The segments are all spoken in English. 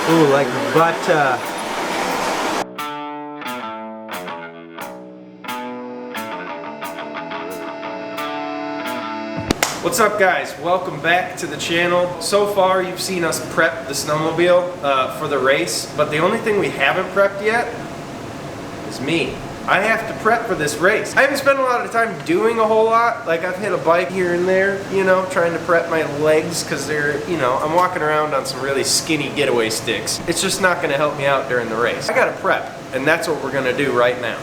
Ooh, like butter. What's up, guys? Welcome back to the channel. So far you've seen us prep the snowmobile for the race, but the only thing we haven't prepped yet is me. I have to prep for this race. I haven't spent a lot of time doing a whole lot. Like, I've hit a bike here and there, you know, trying to prep my legs because they're, you know, I'm walking around on some really skinny getaway sticks. It's just not gonna help me out during the race. I gotta prep, and that's what we're gonna do right now.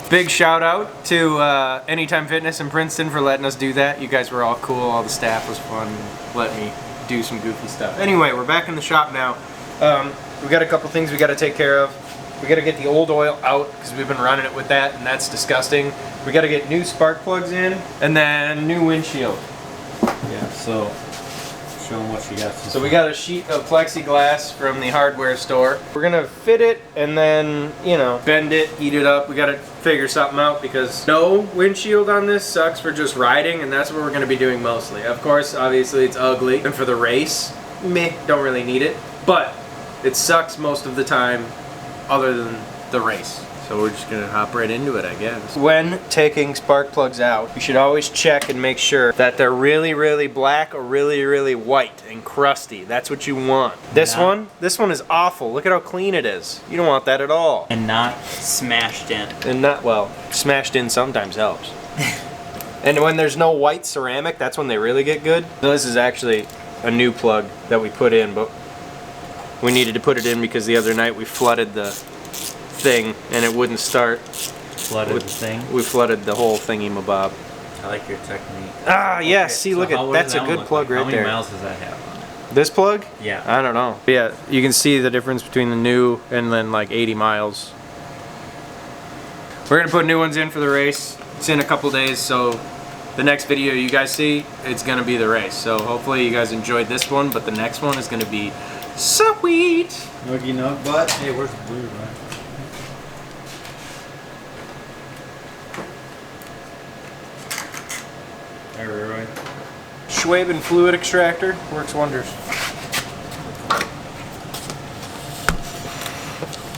Big shout out to Anytime Fitness in Princeton for letting us do that. You guys were all cool, all the staff was fun, let me do some goofy stuff. Anyway, we're back in the shop now. We got a couple things we got to take care of. We got to get the old oil out because we've been running it with that and that's disgusting. We got to get new spark plugs in and then new windshield. Yeah, so show them what you got. So we got a sheet of plexiglass from the hardware store. We're gonna fit it and then, you know, bend it, heat it up. We gotta figure something out because no windshield on this sucks for just riding, and that's what we're gonna be doing mostly. Of course, obviously it's ugly, and for the race, meh, don't really need it. But it sucks most of the time other than the race. So we're just gonna hop right into it, I guess. When taking spark plugs out, you should always check and make sure that they're really, really black or really, really white and crusty. That's what you want. This one is awful. Look at how clean it is. You don't want that at all. And not smashed in. And not, well, smashed in sometimes helps. And when there's no white ceramic, that's when they really get good. So this is actually a new plug that we put in, but we needed to put it in because the other night we flooded the thing and it wouldn't start. Flooded the thing? We flooded the whole thingy-mabob. I like your technique. Ah, yes. Okay, See, so look at that's a good plug right there. How many miles does that have on it? This plug? Yeah. I don't know. Yeah, you can see the difference between the new and then like 80 miles. We're gonna put new ones in for the race. It's in a couple days, so the next video you guys see, it's gonna be the race. So hopefully you guys enjoyed this one, but the next one is gonna be sweet. Noogie nug butt. Hey, where's the blue, right? There, Roy. Schwaben fluid extractor works wonders.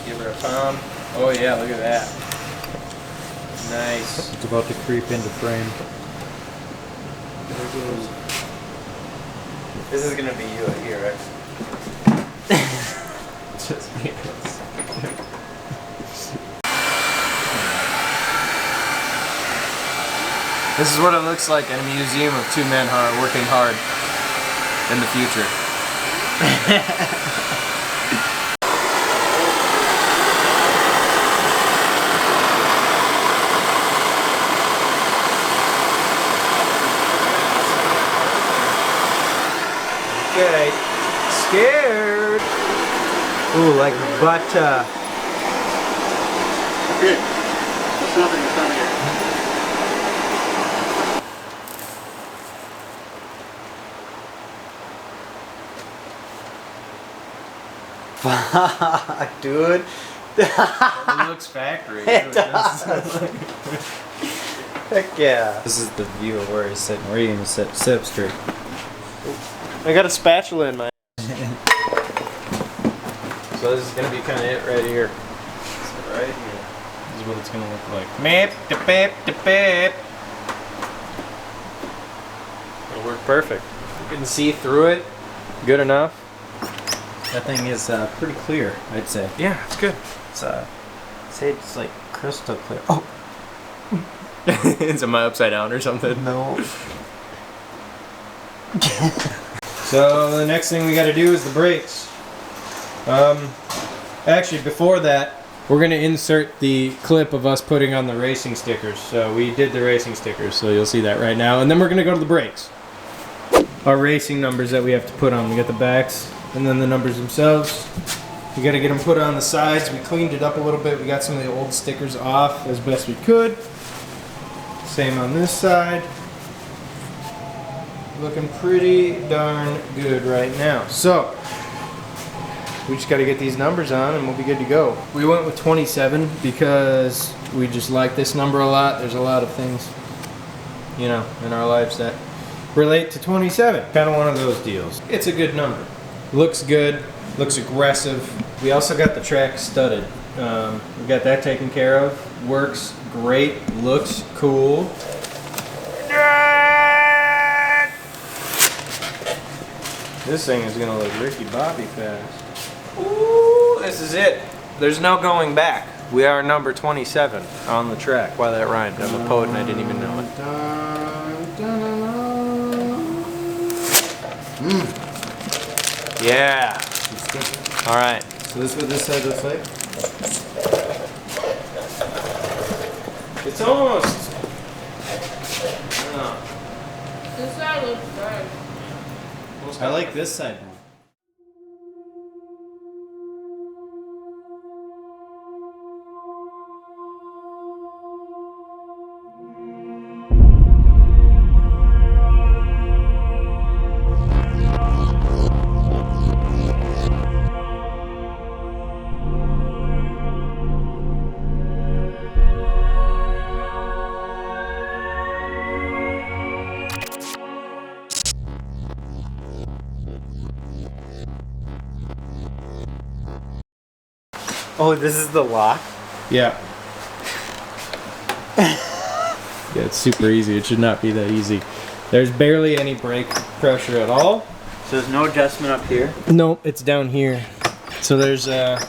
Give her a pound. Oh yeah, look at that. Nice. It's about to creep into frame. There it goes. This is gonna be you here, right? Just me. This is what it looks like in a museum of two men working hard in the future. Okay. Scared. Ooh, like butter. Okay. What's happening? What's happening here? Fuck, dude. It looks factory. It does. Heck yeah. This is the view of where he's sitting. Where are you gonna sit? Sit up straight. I got a spatula in my. So this is gonna be kind of it right here. So right here. This is what it's gonna look like. Meep, de beep, de beep. It'll work perfect. You can see through it. Good enough. That thing is pretty clear, I'd say. Yeah, it's good. It's say it's like crystal clear. Oh Is it my upside down or something? no. So the next thing we got to do is the brakes. Actually, before that, we're gonna insert the clip of us putting on the racing stickers. So we did the racing stickers, so you'll see that right now. And then we're gonna go to the brakes. Our racing numbers that we have to put on. We got the backs and then the numbers themselves. We got to get them put on the sides. We cleaned it up a little bit. We got some of the old stickers off as best we could. Same on this side. Looking pretty darn good right now. So we just got to get these numbers on and we'll be good to go. We went with 27 because we just like this number a lot. There's a lot of things, you know, in our lives that relate to 27. Kind of one of those deals. It's a good number. Looks good. Looks aggressive. We also got the track studded. We got that taken care of. Works great. Looks cool. This thing is gonna look Ricky Bobby fast. Ooh, this is it. There's no going back. We are number 27 on the track. Wow, that rhymed. I'm a poet and I didn't even know it. Yeah. All right. So this is what this side looks like? It's almost. This side looks good. I like this side more. Oh, this is the lock? Yeah. Yeah, it's super easy. It should not be that easy. There's barely any brake pressure at all. So there's no adjustment up here? Nope, it's down here. So there's oh,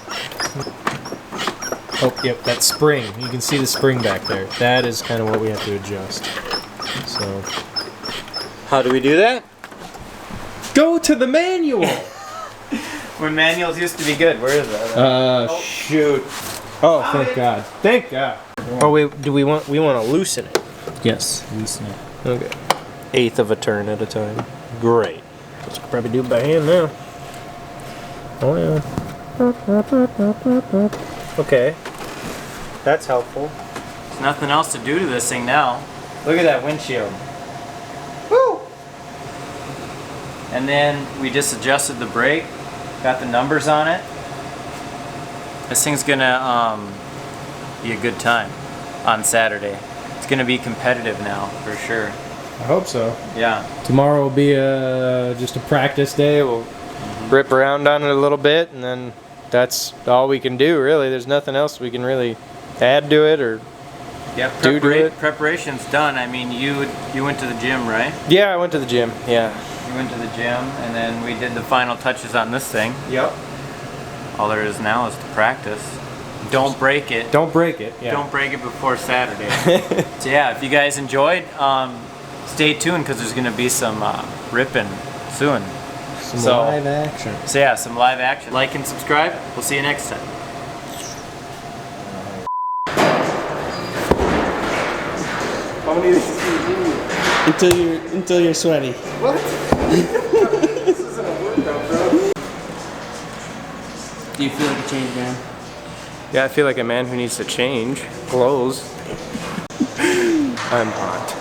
yep, that spring. You can see the spring back there. That is kind of what we have to adjust. So, How do we do that? go to the manual. When manuals used to be good, where is that? Shoot. Oh, thank God. Thank God. Oh, we want to loosen it? Yes, loosen it. Okay. 1/8 of a turn at a time. Great. Let's probably do it by hand now. Oh yeah. Okay. That's helpful. There's nothing else to do to this thing now. Look at that windshield. Woo! And then we just adjusted the brake, got the numbers on it. This thing's gonna be a good time on Saturday. It's gonna be competitive now, for sure. I hope so. Yeah. Tomorrow will be just a practice day. We'll rip around on it a little bit, and then that's all we can do, really. There's nothing else we can really add to it or Yeah, do to it. preparation's done. I mean, you went to the gym, right? Yeah, I went to the gym. Yeah. You went to the gym, and then we did the final touches on this thing. Yep. All there is now is to practice. Don't break it. Don't break it. Yeah. Don't break it before Saturday. So yeah, if you guys enjoyed, stay tuned because there's gonna be some ripping soon. Some So- live action. So yeah, some live action. Like and subscribe. We'll see you next time. How many of these do you do? Until you're sweaty. What? This isn't a work. Do you feel like a changed man? Yeah, I feel like a man who needs to change clothes. I'm hot.